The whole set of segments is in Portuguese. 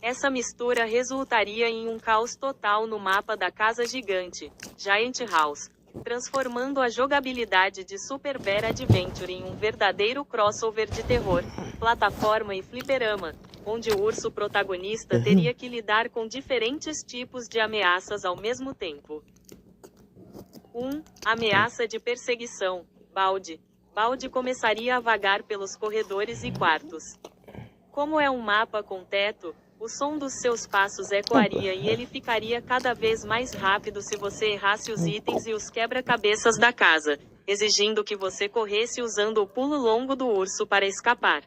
Essa mistura resultaria em um caos total no mapa da Casa Gigante, Giant House, transformando a jogabilidade de Super Bear Adventure em um verdadeiro crossover de terror, plataforma e fliperama, onde o urso protagonista teria que lidar com diferentes tipos de ameaças ao mesmo tempo. 1. Ameaça de perseguição. Baldi. Baldi começaria a vagar pelos corredores e quartos. Como é um mapa com teto, o som dos seus passos ecoaria e ele ficaria cada vez mais rápido se você errasse os itens e os quebra-cabeças da casa, exigindo que você corresse usando o pulo longo do urso para escapar.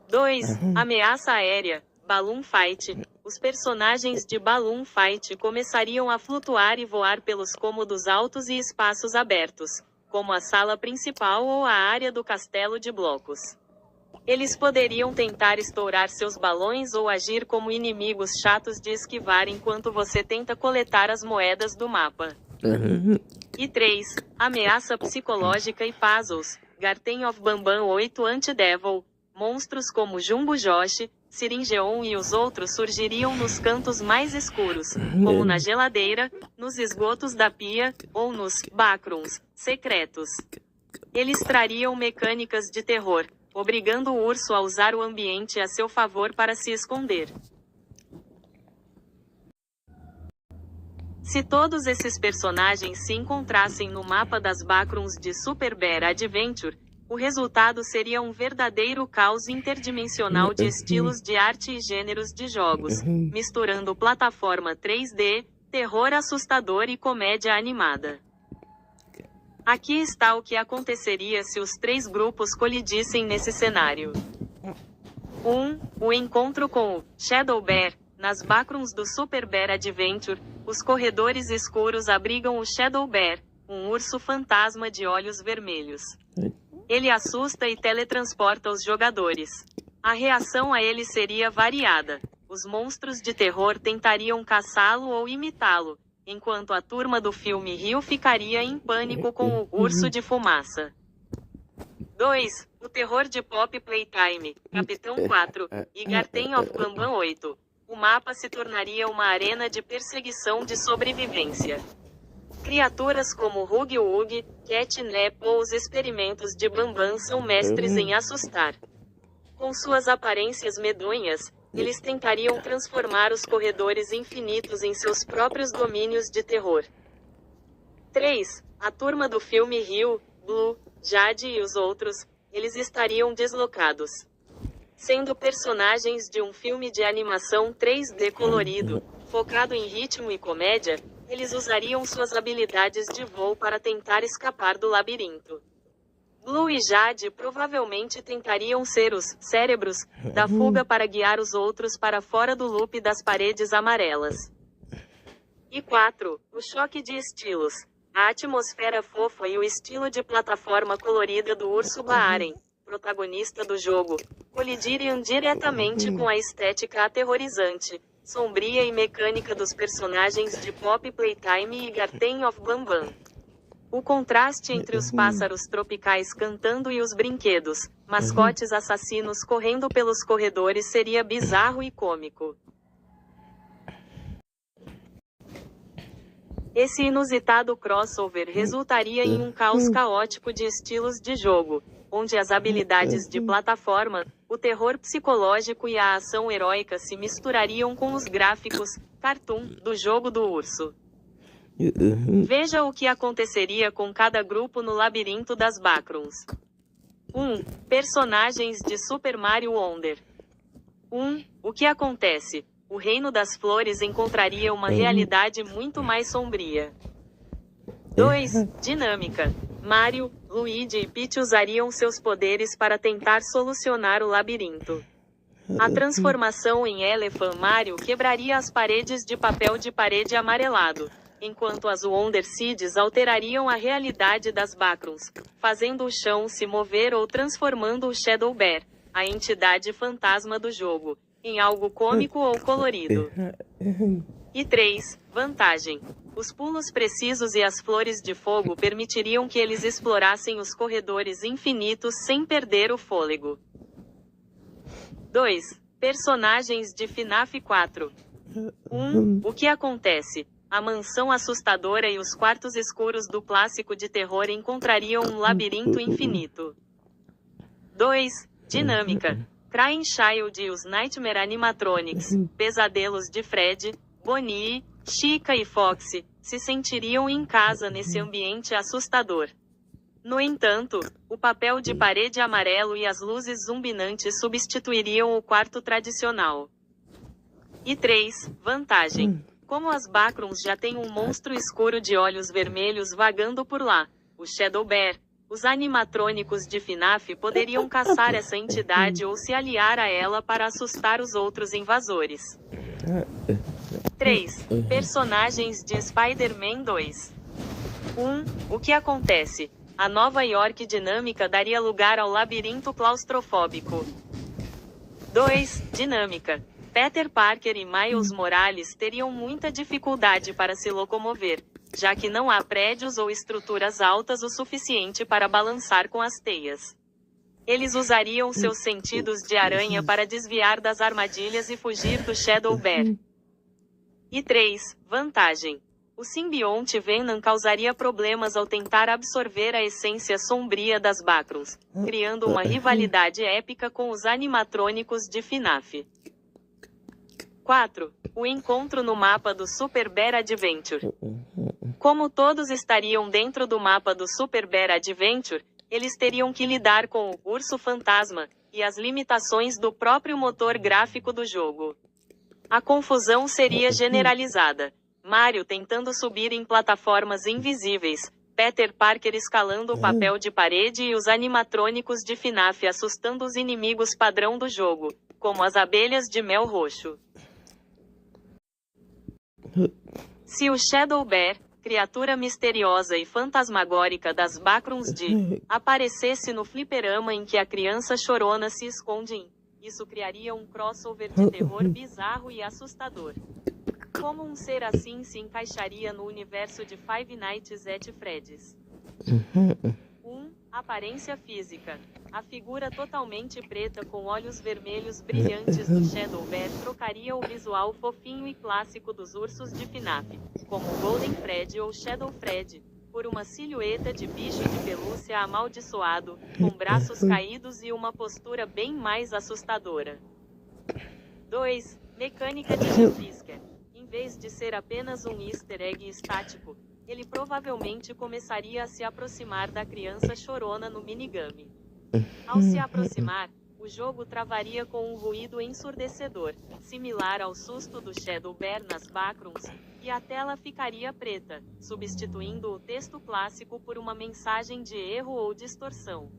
2. Ameaça aérea. Balloon Fight. Os personagens de Balloon Fight começariam a flutuar e voar pelos cômodos altos e espaços abertos, como a sala principal ou a área do castelo de blocos. Eles poderiam tentar estourar seus balões ou agir como inimigos chatos de esquivar enquanto você tenta coletar as moedas do mapa. E 3. Ameaça psicológica e puzzles. Garten of Banban 8 Anti-Devil. Monstros como Jumbo Josh, Siringeon e os outros surgiriam nos cantos mais escuros, como na geladeira, nos esgotos da pia, ou nos backrooms secretos. Eles trariam mecânicas de terror, obrigando o urso a usar o ambiente a seu favor para se esconder. Se todos esses personagens se encontrassem no mapa das backrooms de Super Bear Adventure, o resultado seria um verdadeiro caos interdimensional de estilos de arte e gêneros de jogos, misturando plataforma 3D, terror assustador e comédia animada. Aqui está o que aconteceria se os três grupos colidissem nesse cenário. 1. O encontro com o Shadow Bear. Nas backrooms do Super Bear Adventure, os corredores escuros abrigam o Shadow Bear, um urso fantasma de olhos vermelhos. Ele assusta e teletransporta os jogadores. A reação a ele seria variada. Os monstros de terror tentariam caçá-lo ou imitá-lo, enquanto a turma do filme Rio ficaria em pânico com o urso de fumaça. 2. O terror de Pop Playtime, Capitão 4, e Garten of Banban 8. O mapa se tornaria uma arena de perseguição de sobrevivência. Criaturas como Huggy Wuggy, Catnap ou os experimentos de Banban são mestres em assustar. Com suas aparências medonhas, eles tentariam transformar os corredores infinitos em seus próprios domínios de terror. 3. A turma do filme Rio, Blue, Jade e os outros, eles estariam deslocados. Sendo personagens de um filme de animação 3D colorido, focado em ritmo e comédia, eles usariam suas habilidades de voo para tentar escapar do labirinto. Blue e Jade provavelmente tentariam ser os cérebros da fuga para guiar os outros para fora do loop das paredes amarelas. E 4. O choque de estilos. A atmosfera fofa e o estilo de plataforma colorida do urso Baaren, protagonista do jogo, colidiriam diretamente com a estética aterrorizante, sombria e mecânica dos personagens de Pop Playtime e Garten of Banban. O contraste entre os pássaros tropicais cantando e os brinquedos, mascotes assassinos correndo pelos corredores seria bizarro e cômico. Esse inusitado crossover resultaria em um caos caótico de estilos de jogo, onde as habilidades de plataforma, o terror psicológico e a ação heróica se misturariam com os gráficos, cartoon, do jogo do urso. Veja o que aconteceria com cada grupo no labirinto das backrooms. 1. Personagens de Super Mario Wonder. 1. O que acontece? O Reino das Flores encontraria uma realidade muito mais sombria. 2. Dinâmica. Mario, Luigi e Peach usariam seus poderes para tentar solucionar o labirinto. A transformação em Elephant Mario quebraria as paredes de papel de parede amarelado, enquanto as Wonder Seeds alterariam a realidade das backrooms, fazendo o chão se mover ou transformando o Shadow Bear, a entidade fantasma do jogo, em algo cômico ou colorido. E 3. Vantagem. Os pulos precisos e as flores de fogo permitiriam que eles explorassem os corredores infinitos sem perder o fôlego. 2. Personagens de FNAF 4. 1. O que acontece? A mansão assustadora e os quartos escuros do clássico de terror encontrariam um labirinto infinito. 2. Dinâmica. Crying Child e os Nightmare Animatronics, pesadelos de Fred, Bonnie, Chica e Foxy, se sentiriam em casa nesse ambiente assustador. No entanto, o papel de parede amarelo e as luzes zumbinantes substituiriam o quarto tradicional. E 3. Vantagem. Como as Backrooms já têm um monstro escuro de olhos vermelhos vagando por lá, o Shadow Bear, os animatrônicos de FNAF poderiam caçar essa entidade ou se aliar a ela para assustar os outros invasores. 3. Personagens de Spider-Man 2. 1. O que acontece? A Nova York dinâmica daria lugar ao labirinto claustrofóbico. 2. Dinâmica. Peter Parker e Miles Morales teriam muita dificuldade para se locomover, já que não há prédios ou estruturas altas o suficiente para balançar com as teias. Eles usariam seus sentidos de aranha para desviar das armadilhas e fugir do Shadow Bear. E 3. Vantagem. O simbionte Venom causaria problemas ao tentar absorver a essência sombria das Backrooms, criando uma rivalidade épica com os animatrônicos de FNAF. 4. O encontro no mapa do Super Bear Adventure. Como todos estariam dentro do mapa do Super Bear Adventure, eles teriam que lidar com o Urso Fantasma e as limitações do próprio motor gráfico do jogo. A confusão seria generalizada. Mario tentando subir em plataformas invisíveis, Peter Parker escalando o papel de parede e os animatrônicos de FNAF assustando os inimigos padrão do jogo, como as abelhas de mel roxo. Se o Shadow Bear, criatura misteriosa e fantasmagórica das Backrooms aparecesse no fliperama em que a criança chorona se esconde, isso criaria um crossover de terror bizarro e assustador. Como um ser assim se encaixaria no universo de Five Nights at Freddy's? 1. Aparência física. A figura totalmente preta com olhos vermelhos brilhantes do Shadow Bear trocaria o visual fofinho e clássico dos ursos de FNAF, como Golden Freddy ou Shadow Freddy, por uma silhueta de bicho de pelúcia amaldiçoado, com braços caídos e uma postura bem mais assustadora. 2. Mecânica de jumpscare. Em vez de ser apenas um easter egg estático, ele provavelmente começaria a se aproximar da criança chorona no minigame. Ao se aproximar, o jogo travaria com um ruído ensurdecedor, similar ao susto do Shadow Bear nas Backrooms, e a tela ficaria preta, substituindo o texto clássico por uma mensagem de erro ou distorção.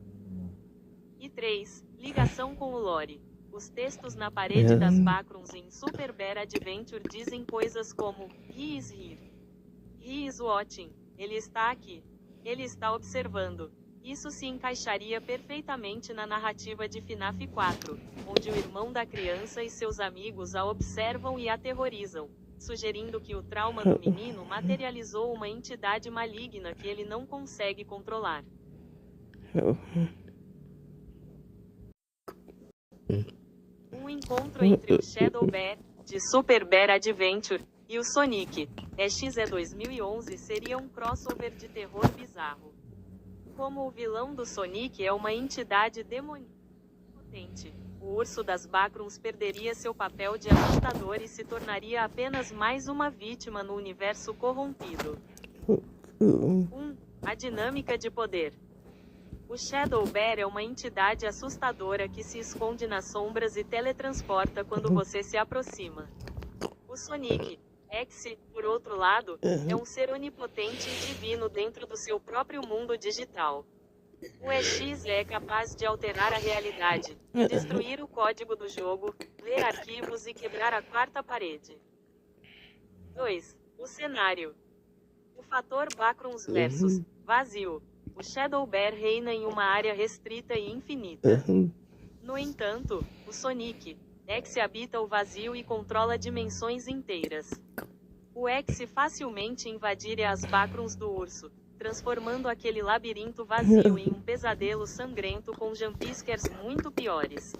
E 3. Ligação com o lore. Os textos na parede das Backrooms em Super Bear Adventure dizem coisas como "He is here", "He is watching", ele está aqui, ele está observando. Isso se encaixaria perfeitamente na narrativa de FNAF 4, onde o irmão da criança e seus amigos a observam e aterrorizam, sugerindo que o trauma do menino materializou uma entidade maligna que ele não consegue controlar. Um encontro entre o Shadow Bear, de Super Bear Adventure, e o Sonic, EXE 2011 seria um crossover de terror bizarro. Como o vilão do Sonic é uma entidade demoníaca potente, o urso das Backrooms perderia seu papel de assustador e se tornaria apenas mais uma vítima no universo corrompido. 1. A dinâmica de poder. O Shadow Bear é uma entidade assustadora que se esconde nas sombras e teletransporta quando você se aproxima. O Sonic, X, por outro lado, é um ser onipotente e divino dentro do seu próprio mundo digital. O EXE é capaz de alterar a realidade, destruir o código do jogo, ler arquivos e quebrar a quarta parede. 2. O cenário. O fator Backrooms versus vazio. O Shadow Bear reina em uma área restrita e infinita. No entanto, o Sonic, X habita o vazio e controla dimensões inteiras. O X facilmente invadiria as Backrooms do urso, transformando aquele labirinto vazio em um pesadelo sangrento com jumpscares muito piores.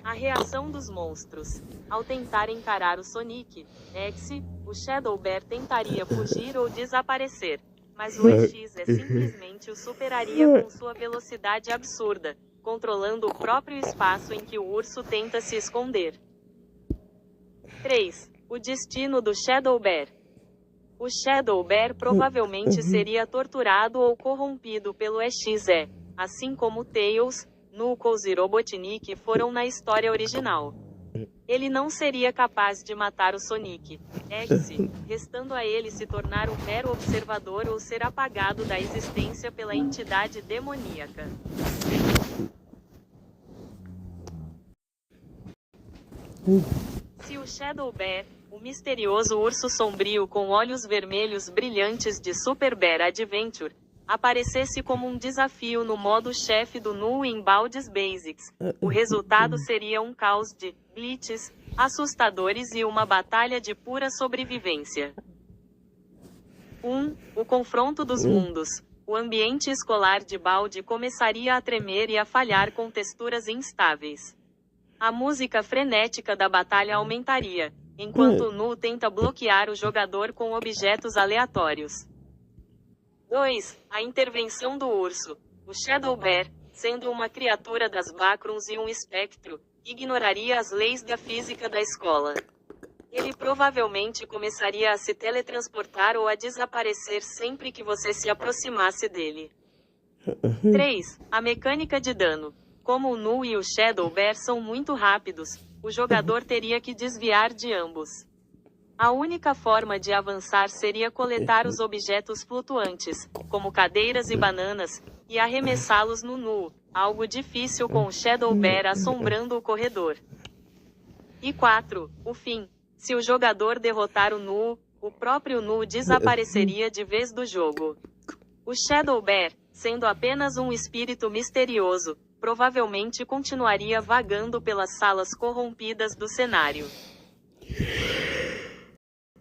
A reação dos monstros. Ao tentar encarar o Sonic X, o Shadow Bear tentaria fugir ou desaparecer. Mas o EX simplesmente o superaria com sua velocidade absurda, controlando o próprio espaço em que o urso tenta se esconder. 3. O destino do Shadow Bear. O Shadow Bear provavelmente seria torturado ou corrompido pelo EXE, assim como Tails, Knuckles e Robotnik foram na história original. Ele não seria capaz de matar o Sonic X, restando a ele se tornar um mero observador ou ser apagado da existência pela entidade demoníaca. Se o Shadow Bear, o misterioso urso sombrio com olhos vermelhos brilhantes de Super Bear Adventure, aparecesse como um desafio no modo chefe do Nu em Baldi's Basics, o resultado seria um caos de glitches assustadores e uma batalha de pura sobrevivência. 1. O confronto dos mundos. O ambiente escolar de Baldi começaria a tremer e a falhar com texturas instáveis. A música frenética da batalha aumentaria, enquanto o Nu tenta bloquear o jogador com objetos aleatórios. 2. A intervenção do urso. O Shadow Bear, sendo uma criatura das Backrooms e um espectro, ignoraria as leis da física da escola. Ele provavelmente começaria a se teletransportar ou a desaparecer sempre que você se aproximasse dele. 3. A mecânica de dano. Como o Nu e o Shadow Bear são muito rápidos, o jogador teria que desviar de ambos. A única forma de avançar seria coletar os objetos flutuantes, como cadeiras e bananas, e arremessá-los no Nu, algo difícil com o Shadow Bear assombrando o corredor. E 4. O fim. Se o jogador derrotar o Nu, o próprio Nu desapareceria de vez do jogo. O Shadow Bear, sendo apenas um espírito misterioso, provavelmente continuaria vagando pelas salas corrompidas do cenário.